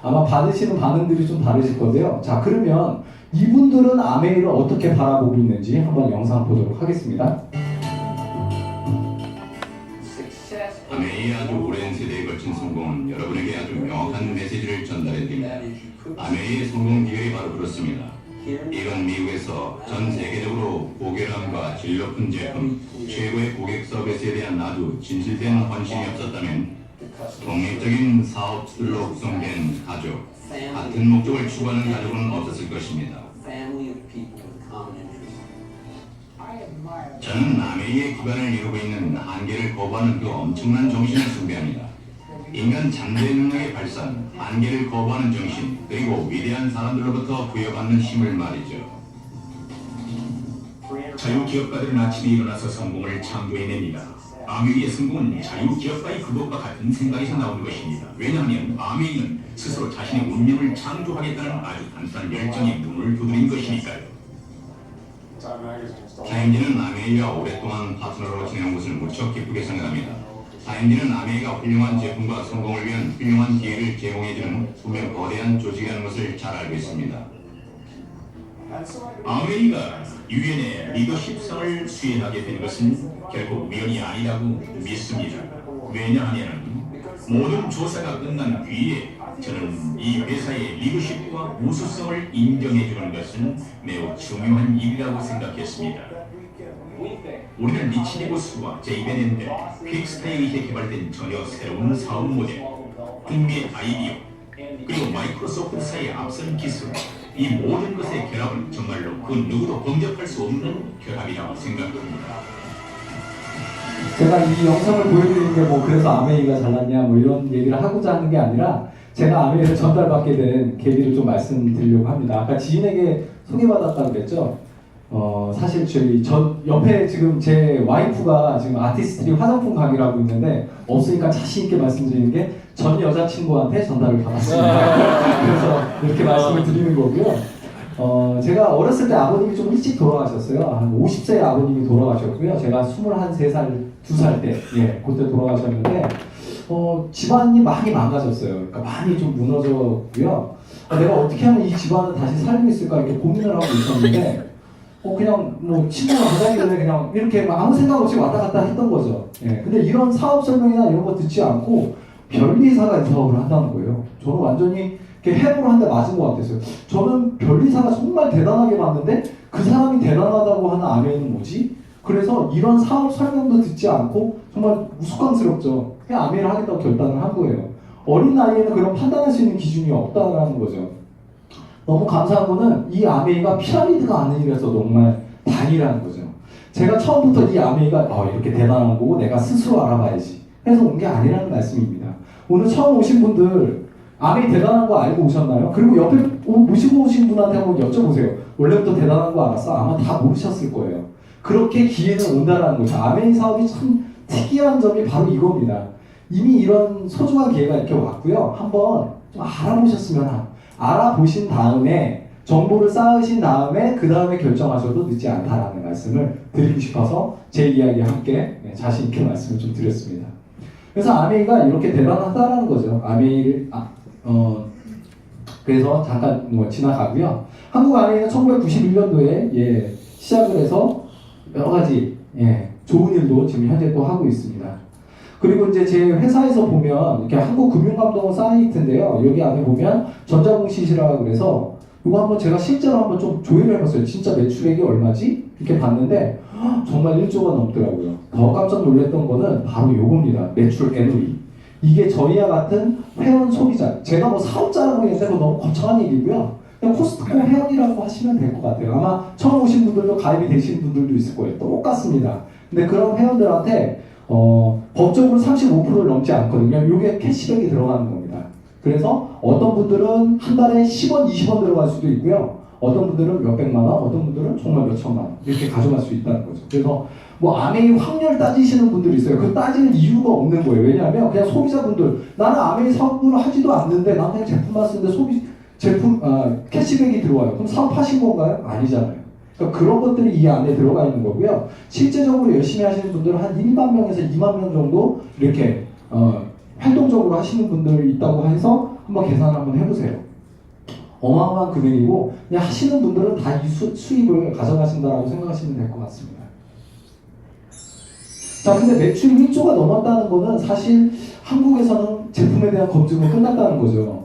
아마 받으시는 반응들이 좀 다르실 건데요. 자, 그러면 이분들은 아메이를 어떻게 바라보고 있는지 한번 영상 보도록 하겠습니다. 아메이의 아주 오랜 세대에 걸친 성공은 여러분에게 아주 명확한 메시지를 전달해드립니다. 아메이의 성공 비결이 바로 그렇습니다. 이건 미국에서 전 세계적으로 고결함과 질 높은 제품, 최고의 고객 서비스에 대한 아주 진실된 헌신이 없었다면 독립적인 사업들로 구성된 가족, 같은 목적을 추구하는 가족은 없었을 것입니다. 저는 아메이의 기반을 이루고 있는 한계를 거부하는 그 엄청난 정신을 숭배합니다. 인간 잠재 능력의 발산, 한계를 거부하는 정신, 그리고 위대한 사람들로부터 부여받는 힘을 말이죠. 자유기업가들은 아침에 일어나서 성공을 창조해냅니다. 아메이의 성공은 자유기업가의 그것과 같은 생각에서 나오는 것입니다. 왜냐하면 아메이는 스스로 자신의 운명을 창조하겠다는 아주 단순한 열정에 문을 두드린 것이니까요. 타임지는 아메이와 오랫동안 파트너로 지내온 것을 무척 기쁘게 생각합니다. 타임지는 아메이가 훌륭한 제품과 성공을 위한 훌륭한 기회를 제공해주는 분명 거대한 조직이라는 것을 잘 알고 있습니다. 아메이가 유엔의 리더십상을 수행하게 된 것은 결국 우연이 아니라고 믿습니다. 왜냐하면 모든 조사가 끝난 뒤에 저는 이 회사의 리더십과 우수성을 인정해주는 것은 매우 중요한 일이라고 생각했습니다. 우리는 리치니보스와 제이벤앤드, 퀵스타에 의해 개발된 전혀 새로운 사업 모델, 국내 아이디어, 그리고 마이크로소프트사의 앞선 기술, 이 모든 것의 결합은 정말로 그 누구도 범접할 수 없는 결합이라고 생각합니다. 제가 이 영상을 보여드리는 게 뭐 그래서 아메이가 잘났냐 뭐 이런 얘기를 하고자 하는 게 아니라 제가 아메이를 전달받게 된 계기를 좀 말씀드리려고 합니다. 아까 지인에게 소개받았다고 그랬죠? 사실 저 옆에 지금 제 와이프가 지금 아티스트리 화장품 가게를 하고 있는데 없으니까 자신 있게 말씀드리는 게 전 여자친구한테 전달을 받았습니다. 그래서 이렇게 말씀을 드리는 거고요. 제가 어렸을 때 아버님이 좀 일찍 돌아가셨어요. 한 50세에 아버님이 돌아가셨고요. 제가 23살, 2살 때, 그때 돌아가셨는데, 집안이 많이 망가졌어요. 그러니까 많이 좀 무너졌고요. 내가 어떻게 하면 이 집안을 다시 살리고 있을까 이렇게 고민을 하고 있었는데, 그냥 뭐 친구가 가자기 전에 그냥 이렇게 아무 생각 없이 왔다 갔다 했던 거죠. 근데 이런 사업 설명이나 이런 거 듣지 않고 변리사가 이 사업을 한다는 거예요. 저는 완전히 이렇게 해보로 한 대 맞은 것 같았어요. 저는 변리사가 정말 대단하게 봤는데 그 사람이 대단하다고 하는 아메이는 뭐지? 그래서 이런 사업 설명도 듣지 않고 정말 우스꽝스럽죠. 그냥 아메이를 하겠다고 결단을 한 거예요. 어린 나이에는 그런 판단할 수 있는 기준이 없다는 거죠. 너무 감사한 거는 이 아메이가 피라미드가 아니라서 정말 다행이라는 거죠. 제가 처음부터 이 아메이가 이렇게 대단한 거고 내가 스스로 알아봐야지 해서 온 게 아니라는 말씀입니다. 오늘 처음 오신 분들 아메이 대단한 거 알고 오셨나요? 그리고 옆에 모시고 오신 분한테 한번 여쭤보세요. 원래부터 대단한 거 알았어? 아마 다 모르셨을 거예요. 그렇게 기회는 온다는 거죠. 아메이 사업이 참 특이한 점이 바로 이겁니다. 이미 이런 소중한 기회가 이렇게 왔고요. 한번 좀 알아보신 다음에 정보를 쌓으신 다음에 그 다음에 결정하셔도 늦지 않다라는 말씀을 드리고 싶어서 제 이야기와 함께 자신 있게 말씀을 좀 드렸습니다. 그래서 아메이가 이렇게 대단하다라는 거죠. 아메이를 그래서 잠깐 지나가고요. 한국 아메이는 1991년도에 시작을 해서 여러 가지 좋은 일도 지금 현재 또 하고 있습니다. 그리고 이제 제 회사에서 보면 이렇게 한국금융감독원 사이트인데요. 여기 안에 보면 전자공시시라고 그래서 이거 한번 제가 실제로 한번 좀 조회를 해봤어요. 진짜 매출액이 얼마지? 이렇게 봤는데 정말 1조가 넘더라고요. 더 깜짝 놀랐던 거는 바로 요겁니다. 매출 NOE. 이게 저희와 같은 회원 소비자, 제가 뭐 사업자라고 했는데 그거 너무 거창한 얘기고요. 그냥 코스트코 회원이라고 하시면 될 것 같아요. 아마 처음 오신 분들도 가입이 되신 분들도 있을 거예요. 똑같습니다. 근데 그런 회원들한테 법적으로 35%를 넘지 않거든요. 이게 캐시백이 들어가는 겁니다. 그래서 어떤 분들은 한 달에 10원, 20원 들어갈 수도 있고요. 어떤 분들은 몇백만 원, 어떤 분들은 정말 몇천만 원 이렇게 가져갈 수 있다는 거죠. 그래서 뭐 아메이 확률 따지시는 분들이 있어요. 그 따질 이유가 없는 거예요. 왜냐하면 그냥 소비자분들 나는 아메이 사업을 하지도 않는데 나는 그냥 제품만 쓰는데 캐시백이 들어와요. 그럼 사업하신 건가요? 아니잖아요. 그러니까 그런 것들이 이 안에 들어가 있는 거고요. 실제적으로 열심히 하시는 분들은 한 1만 명에서 2만 명 정도 이렇게 활동적으로 하시는 분들이 있다고 해서 한번 계산을 한번 해보세요. 어마어마한 금액이고 그냥 하시는 분들은 다 이 수입을 가져가신다라고 생각하시면 될 것 같습니다. 자, 근데 매출이 1조가 넘었다는 거는 사실 한국에서는 제품에 대한 검증은 끝났다는 거죠.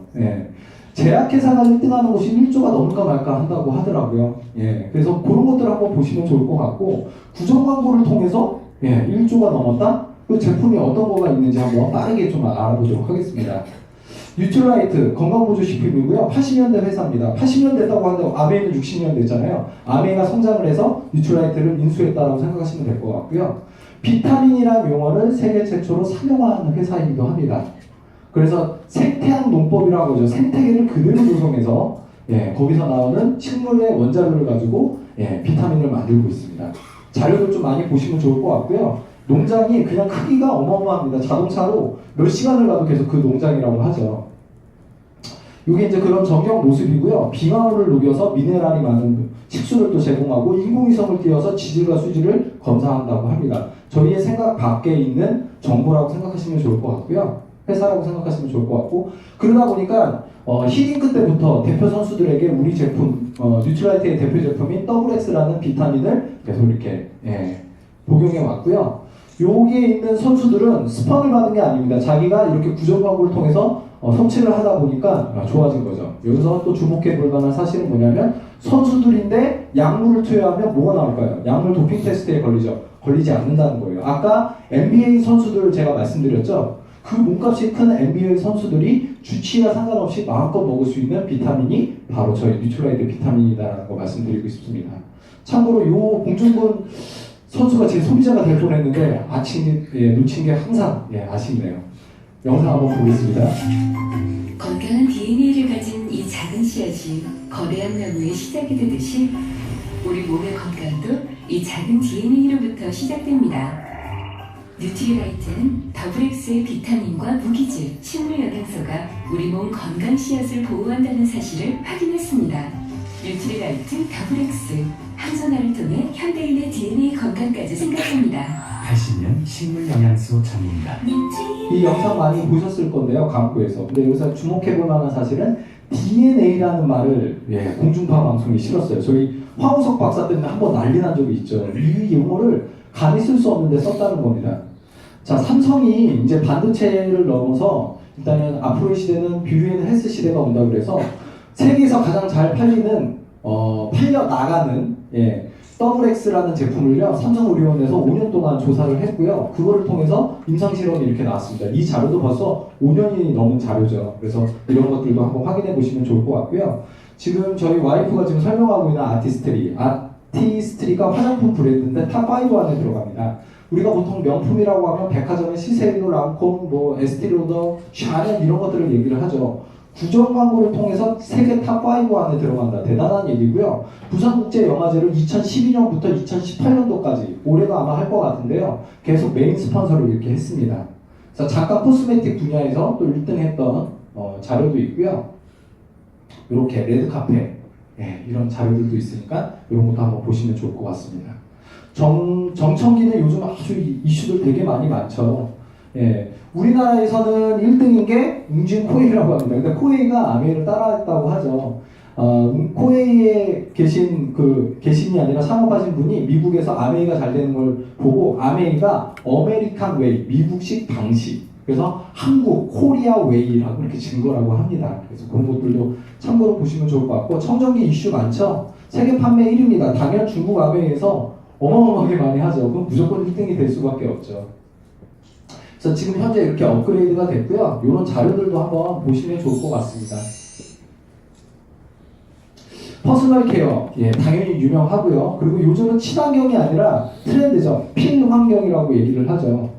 제약회사가 1등하는 곳이 1조가 넘을까 말까 한다고 하더라고요. 그래서 그런 것들을 한번 보시면 좋을 것 같고 구정 광고를 통해서 1조가 넘었다? 그 제품이 어떤 거가 있는지 한번 빠르게 좀 알아보도록 하겠습니다. 뉴트라이트 건강보조식품이고요. 80년대 회사입니다. 80년 됐다고 하는데 아메이는 60년 됐잖아요. 아메이가 성장을 해서 뉴트라이트를 인수했다고 생각하시면 될 것 같고요. 비타민이라는 용어를 세계 최초로 상용화하는 회사이기도 합니다. 그래서 생태학 농법이라고 하죠. 생태계를 그대로 조성해서 거기서 나오는 식물의 원자료를 가지고 비타민을 만들고 있습니다. 자료를 좀 많이 보시면 좋을 것 같고요. 농장이 그냥 크기가 어마어마합니다. 자동차로 몇 시간을 가도 계속 그 농장이라고 하죠. 이게 이제 그런 정경 모습이고요. 빙하물을 녹여서 미네랄이 많은 식수를 또 제공하고 인공위성을 띄워서 지질과 수질을 검사한다고 합니다. 저희의 생각 밖에 있는 정보라고 생각하시면 좋을 것 같고요. 회사라고 생각하시면 좋을 것 같고, 그러다 보니까 히딩크 때부터 대표 선수들에게 우리 제품 뉴트라이트의 대표 제품인 WX라는 비타민을 계속 이렇게 복용해 왔고요. 여기에 있는 선수들은 스폰을 받은 게 아닙니다. 자기가 이렇게 구정 광고를 통해서 섭취를 하다 보니까 좋아진 거죠. 여기서 또 주목해 볼 만한 사실은 뭐냐면, 선수들인데 약물을 투여하면 뭐가 나올까요? 약물 도핑 테스트에 걸리지 않는다는 거예요. 아까 NBA 선수들 제가 말씀드렸죠. 그 몸값이 큰 NBA 선수들이 주치와 상관없이 마음껏 먹을 수 있는 비타민이 바로 저희 뉴트라이트 비타민이다라는 거 말씀드리고 싶습니다. 참고로 요 봉준근 선수가 제 소비자가 될 뻔했는데 아침에 놓친 게 항상 아쉽네요. 영상 한번 보겠습니다. 건강한 DNA를 가진 이 작은 씨앗이 거대한 나무의 시작이 되듯이 우리 몸의 건강도 이 작은 DNA로부터 시작됩니다. 뉴트리라이트는 WX의 비타민과 무기질, 식물 영양소가 우리 몸 건강 씨앗을 보호한다는 사실을 확인했습니다. 뉴트리라이트 WX, 항산화를 통해 현대인의 DNA 건강까지 생각합니다. 80년 식물 영양소 전문가. 이 영상 많이 보셨을 건데요, 광고에서. 근데 여기서 주목해 볼 만한 사실은 DNA라는 말을 공중파 방송에 실었어요. 저희 황우석 박사 때문에 한번 난리 난 적이 있죠. 이 용어를 감히 쓸 수 없는데 썼다는 겁니다. 자, 삼성이 이제 반도체를 넘어서 일단은 앞으로의 시대는 뷰티 앤 헬스 시대가 온다 그래서 세계에서 가장 잘 팔리는 팔려 나가는 WX라는 제품을요, 삼성의료원에서 5년 동안 조사를 했고요. 그거를 통해서 임상실험이 이렇게 나왔습니다. 이 자료도 벌써 5년이 넘은 자료죠. 그래서 이런 것들도 한번 확인해 보시면 좋을 것 같고요. 지금 저희 와이프가 지금 설명하고 있는 아티스트리가 화장품 브랜드인데 탑5 안에 들어갑니다. 우리가 보통 명품이라고 하면 백화점에 시세이노, 랑콤, 에스티로더, 샤넬 이런 것들을 얘기를 하죠. 구정 광고를 통해서 세계 탑5 안에 들어간다. 대단한 얘기고요. 부산국제영화제를 2012년부터 2018년도까지 올해도 아마 할 것 같은데요. 계속 메인 스폰서를 이렇게 했습니다. 그래서 잠깐 코스메틱 분야에서 또 1등 했던 자료도 있고요. 이렇게 레드카페 이런 자료들도 있으니까 이런 것도 한번 보시면 좋을 것 같습니다. 정청기는 요즘 아주 이슈들 되게 많이 많죠. 우리나라에서는 1등인 게 웅진 코웨이라고 합니다. 근데 코웨이가 아메이를 따라했다고 하죠. 코웨이에 계신이 아니라 창업하신 분이 미국에서 아메이가 잘 되는 걸 보고 아메이가 어메리칸 웨이, 미국식 방식. 그래서 한국, 코리아 웨이라고 이렇게 진 거라고 합니다. 그래서 그런 것들도 참고로 보시면 좋을 것 같고, 청정기 이슈 많죠? 세계 판매 1위입니다. 당연 중국 아메이에서 어마어마하게 많이 하죠. 그럼 무조건 1등이 될 수밖에 없죠. 그래서 지금 현재 이렇게 업그레이드가 됐고요. 이런 자료들도 한번 보시면 좋을 것 같습니다. 퍼스널 케어, 당연히 유명하고요. 그리고 요즘은 친환경이 아니라 트렌드죠. 필환경이라고 얘기를 하죠.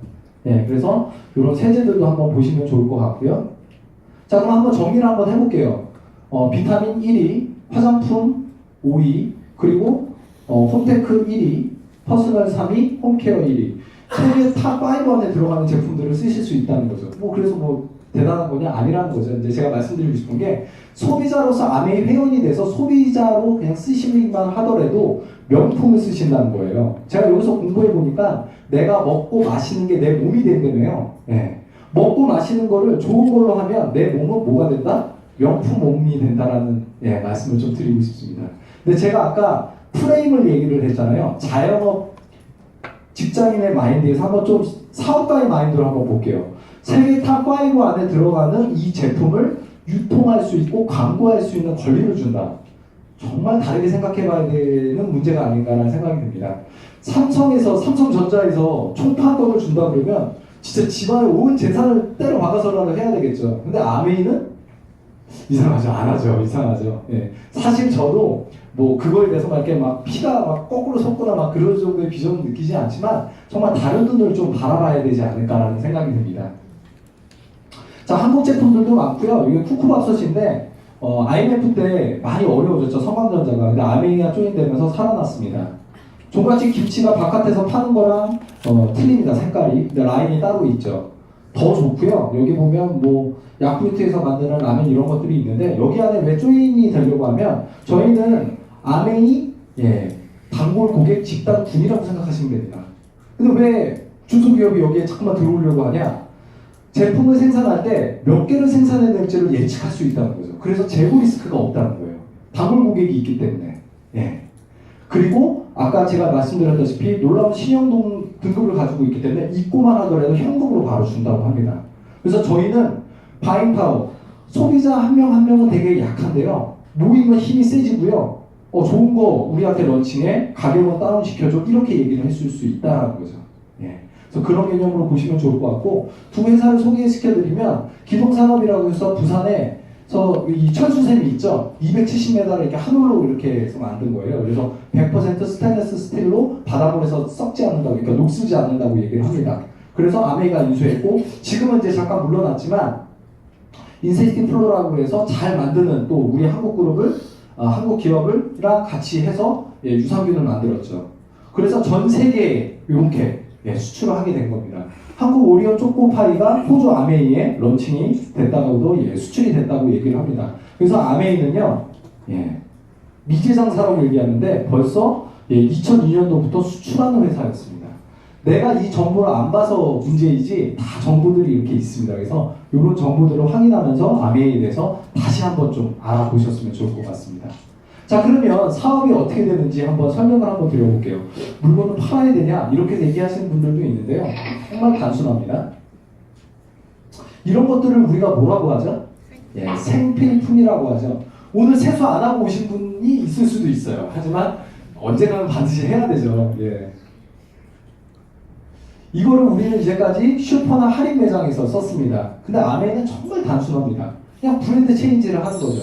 그래서 이런 세제들도 한번 보시면 좋을 것 같고요. 자, 그럼 한번 정리를 한번 해볼게요. 비타민 1위, 화장품 5위, 그리고 홈테크 1위, 퍼스널 3위, 홈케어 1위. 세계 탑5 안에 들어가는 제품들을 쓰실 수 있다는 거죠. 그래서 대단한 거냐? 아니라는 거죠. 이제 제가 말씀드리고 싶은 게, 소비자로서 아메이 회원이 돼서 소비자로 그냥 쓰시기만 하더라도 명품을 쓰신다는 거예요. 제가 여기서 공부해 보니까 내가 먹고 마시는 게 내 몸이 된다며요. 먹고 마시는 거를 좋은 걸로 하면 내 몸은 뭐가 된다? 명품 몸이 된다라는 말씀을 좀 드리고 싶습니다. 근데 제가 아까 프레임을 얘기를 했잖아요. 자영업 직장인의 마인드에서 한번 좀 사업가의 마인드로 한번 볼게요. 세계 탑5 안에 들어가는 이 제품을 유통할 수 있고 광고할 수 있는 권리를 준다. 정말 다르게 생각해 봐야 되는 문제가 아닌가라는 생각이 듭니다. 삼성전자에서 총파업을 준다 그러면 진짜 집안의 온 재산을 때려 박아서라도 해야 되겠죠. 근데 아메이는 이상하죠. 안 하죠. 이상하죠. 사실 저도 그거에 대해서 이렇게 피가 거꾸로 솟거나 그런 정도의 비전을 느끼지 않지만 정말 다른 눈을 좀 바라봐야 되지 않을까라는 생각이 듭니다. 자, 한국 제품들도 많고요. 이게 쿠쿠밥솥인데 IMF 때 많이 어려워졌죠. 성광전자가. 근데 아메이가 조인되면서 살아났습니다. 종갓집 김치가 바깥에서 파는 거랑 틀립니다. 색깔이. 근데 라인이 따로 있죠. 더 좋고요. 여기 보면 뭐 야쿠르트에서 만드는 라면 이런 것들이 있는데 여기 안에 왜 조인이 되려고 하면 저희는 아메이 단골 고객 집단 군이라고 생각하시면 됩니다. 근데 왜 중소기업이 여기에 자꾸만 들어오려고 하냐? 제품을 생산할 때 몇 개를 생산해낼지를 예측할 수 있다는 거죠. 그래서 재고 리스크가 없다는 거예요. 단골 고객이 있기 때문에. 그리고 아까 제가 말씀드렸다시피 놀라운 신용 등급을 가지고 있기 때문에 입고만 하더라도 현금으로 바로 준다고 합니다. 그래서 저희는 바잉 파워, 소비자 한 명 한 명은 되게 약한데요. 모이면 힘이 세지고요. 좋은 거 우리한테 런칭해, 가격은 다운시켜줘, 이렇게 얘기를 했을 수 있다는 거죠. 그래서 그런 개념으로 보시면 좋을 것 같고, 두 회사를 소개시켜드리면 기동산업이라고 해서 부산에서 이 철수샘이 있죠. 270m를 이렇게 한올로 이렇게 해서 만든 거예요. 그래서 100% 스테인리스 스틸로 바닷물에서 썩지 않는다고, 그러니까 녹슬지 않는다고 얘기를 합니다. 그래서 아메이가 인수했고, 지금은 이제 잠깐 물러났지만 인세이티 플로라고 해서 잘 만드는 또 우리 한국 그룹을 한국 기업을랑 같이 해서 유산균을 만들었죠. 그래서 전 세계에 이렇게 수출을 하게 된 겁니다. 한국 오리온 초코파이가 호주 아메이에 런칭이 됐다고도 수출이 됐다고 얘기를 합니다. 그래서 아메이는요, 미제 장사라고 얘기하는데 벌써 2002년도부터 수출하는 회사였습니다. 내가 이 정보를 안 봐서 문제이지 다 정보들이 이렇게 있습니다. 그래서 이런 정보들을 확인하면서 아메이에 대해서 다시 한번 좀 알아보셨으면 좋을 것 같습니다. 자, 그러면 사업이 어떻게 되는지 한번 설명을 한번 드려볼게요. 물건을 팔아야 되냐? 이렇게 얘기하시는 분들도 있는데요. 정말 단순합니다. 이런 것들을 우리가 뭐라고 하죠? 생필품이라고 하죠. 오늘 세수 안 하고 오신 분이 있을 수도 있어요. 하지만 언젠가는 반드시 해야 되죠. 이거를 우리는 이제까지 슈퍼나 할인 매장에서 썼습니다. 근데 아메이는 정말 단순합니다. 그냥 브랜드 체인지를 하는 거죠.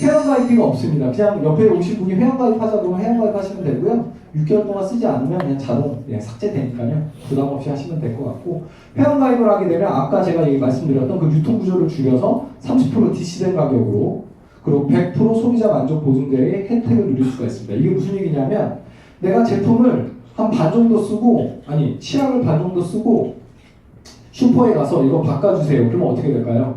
회원가입비가 없습니다. 그냥 옆에 오신 분이 회원가입하자 그러면 회원가입 하시면 되고요. 6개월 동안 쓰지 않으면 그냥 자동 삭제되니까요. 부담 없이 하시면 될 것 같고, 회원가입을 하게 되면 아까 제가 말씀드렸던 그 유통구조를 줄여서 30% DC된 가격으로, 그리고 100% 소비자 만족 보증대의 혜택을 누릴 수가 있습니다. 이게 무슨 얘기냐면 내가 제품을 한 반 정도 쓰고, 아니 치약을 반 정도 쓰고 슈퍼에 가서 이거 바꿔주세요. 그러면 어떻게 될까요?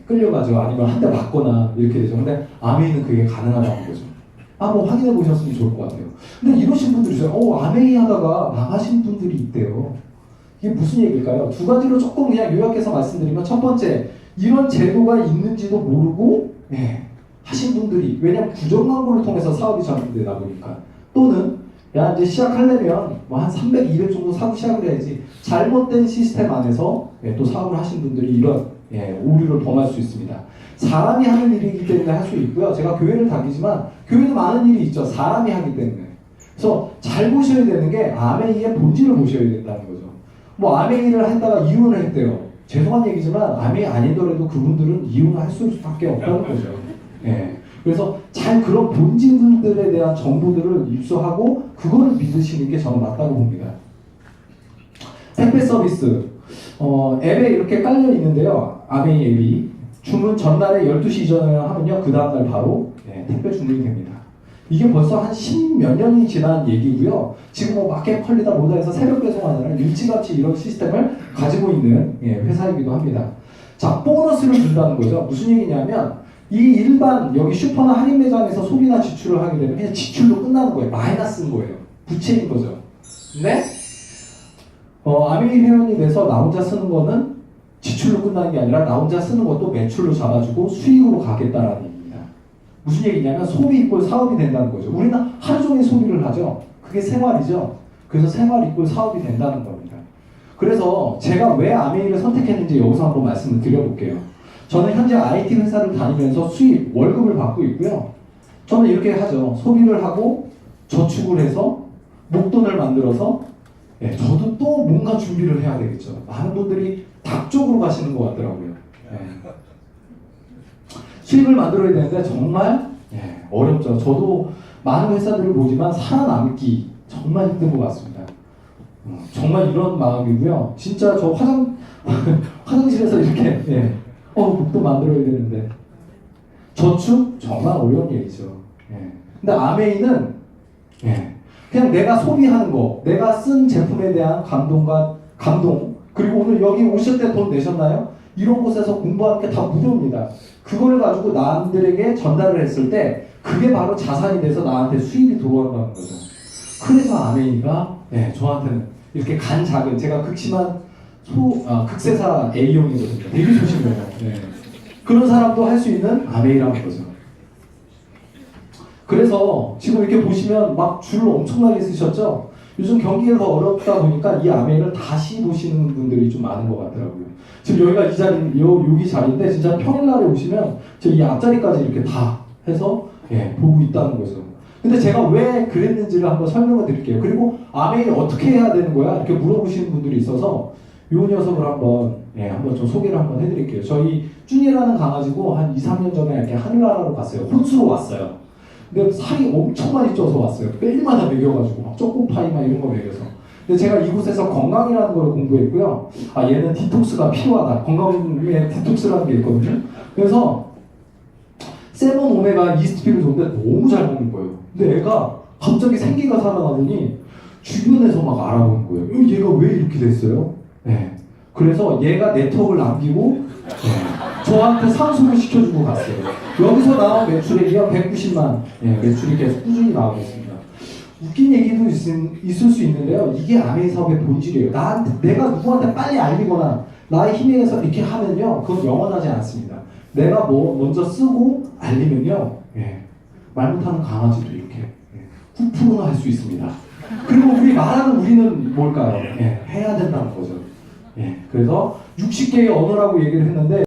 끌려가죠. 아니면 한 대 맞거나 이렇게 되죠. 근데 아메이는 그게 가능하다는 거죠. 한번 확인해 보셨으면 좋을 것 같아요. 근데 이러신 분들이 있어요. 아메이 하다가 망하신 분들이 있대요. 이게 무슨 얘기일까요? 두 가지로 조금 그냥 요약해서 말씀드리면, 첫 번째, 이런 제도가 있는지도 모르고 하신 분들이, 왜냐면 부정 광고를 통해서 사업이 전개되다 보니까, 또는 이제 시작하려면 뭐 한 300, 200 정도 사고 시작을 해야지, 잘못된 시스템 안에서 또 사업을 하신 분들이 이런 오류를 범할 수 있습니다. 사람이 하는 일이기 때문에 할 수 있고요. 제가 교회를 다니지만 교회도 많은 일이 있죠. 사람이 하기 때문에. 그래서 잘 보셔야 되는 게 아메이의 본질을 보셔야 된다는 거죠. 뭐 아메이를 했다가 이혼을 했대요. 죄송한 얘기지만 아메이 아니더라도 그분들은 이혼을 할 수밖에 없다는 거죠. 그래서 잘 그런 본질들에 대한 정보들을 입수하고 그거를 믿으시는 게 저는 맞다고 봅니다. 택배 서비스. 앱에 이렇게 깔려 있는데요. 아메이 앱이 주문 전날에 12시 이전에 하면요, 그 다음날 바로 택배 주문이 됩니다. 이게 벌써 한 10몇 년이 지난 얘기고요. 지금 뭐 마켓 컬리다 뭐다 해서 새벽 배송하느라 일찌감치 이런 시스템을 가지고 있는 회사이기도 합니다. 자, 보너스를 준다는 거죠. 무슨 얘기냐면 이 일반 여기 슈퍼나 할인 매장에서 소비나 지출을 하게 되면 그냥 지출로 끝나는 거예요. 마이너스인 거예요. 부채인 거죠. 근데 아메이 회원이 돼서 나 혼자 쓰는 거는 지출로 끝나는 게 아니라 나 혼자 쓰는 것도 매출로 잡아주고 수익으로 가겠다라는 얘기입니다. 무슨 얘기냐면 소비 이꼴 사업이 된다는 거죠. 우리는 하루 종일 소비를 하죠. 그게 생활이죠. 그래서 생활 이꼴 사업이 된다는 겁니다. 그래서 제가 왜 아메이를 선택했는지 여기서 한번 말씀을 드려볼게요. 저는 현재 IT 회사를 다니면서 수입, 월급을 받고 있고요. 저는 이렇게 하죠. 소비를 하고 저축을 해서 목돈을 만들어서 저도 또 뭔가 준비를 해야 되겠죠. 많은 분들이 닭 쪽으로 가시는 것 같더라고요. 수입을 만들어야 되는데 정말 어렵죠. 저도 많은 회사들을 보지만 살아남기 정말 힘든 것 같습니다. 정말 이런 마음이고요. 진짜 저 화장실에서 이렇게 목돈 만들어야 되는데 저축 정말 어려운 얘기죠. 예. 근데 아메이는 예. 그냥 내가 소비하는 거, 내가 쓴 제품에 대한 감동, 그리고 오늘 여기 오실 때 돈 내셨나요? 이런 곳에서 공부하는 게 다 무료입니다. 그걸 가지고 남들에게 전달을 했을 때 그게 바로 자산이 돼서 나한테 수입이 들어온다는 거죠. 그래서 아메이가 저한테는 이렇게 간 작은, 제가 극심한 극세사 A형이거든요. 되게 조심해요. 그런 사람도 할 수 있는 아메이라는 거죠. 그래서 지금 이렇게 보시면 막 줄 엄청나게 쓰셨죠? 요즘 경기가 더 어렵다 보니까 이 아메이를 다시 보시는 분들이 좀 많은 것 같더라고요. 지금 여기가 이 자리, 여기 자리인데 진짜 평일날에 오시면 이 앞자리까지 이렇게 다 해서 보고 있다는 거죠. 근데 제가 왜 그랬는지를 한번 설명을 드릴게요. 그리고 아메이 어떻게 해야 되는 거야? 이렇게 물어보시는 분들이 있어서 이 녀석을 한번 좀 소개를 한번 해드릴게요. 저희 쭈니라는 강아지고 한 2, 3년 전에 이렇게 하늘나라로 갔어요. 혼수로 왔어요. 근데 살이 엄청 많이 쪄서 왔어요. 매일마다 먹여가지고 막 초코파이 막 이런 거 먹여서. 근데 제가 이곳에서 건강이라는 걸 공부했고요. 얘는 디톡스가 필요하다. 건강에 디톡스라는 게 있거든요. 그래서 세븐 오메가 이스트피를 줬는데 너무 잘 먹는 거예요. 근데 애가 갑자기 생기가 살아나더니 주변에서 막 알아보는 거예요. 얘가 왜 이렇게 됐어요? 그래서 얘가 네트워크를 남기고 저한테 상승을 시켜주고 갔어요. 여기서 나온 매출액이요 190만 매출이 계속 꾸준히 나오고 있습니다. 웃긴 얘기도 있을 수 있는데요. 이게 아메이 사업의 본질이에요. 내가 누구한테 빨리 알리거나 나의 힘에 의해서 이렇게 하면요, 그건 영원하지 않습니다. 내가 먼저 쓰고 알리면요, 말 못하는 강아지도 이렇게 후프로는 할 수 있습니다. 그리고 우리는 뭘까요? 해야 된다는 거죠. 그래서 60개의 언어라고 얘기를 했는데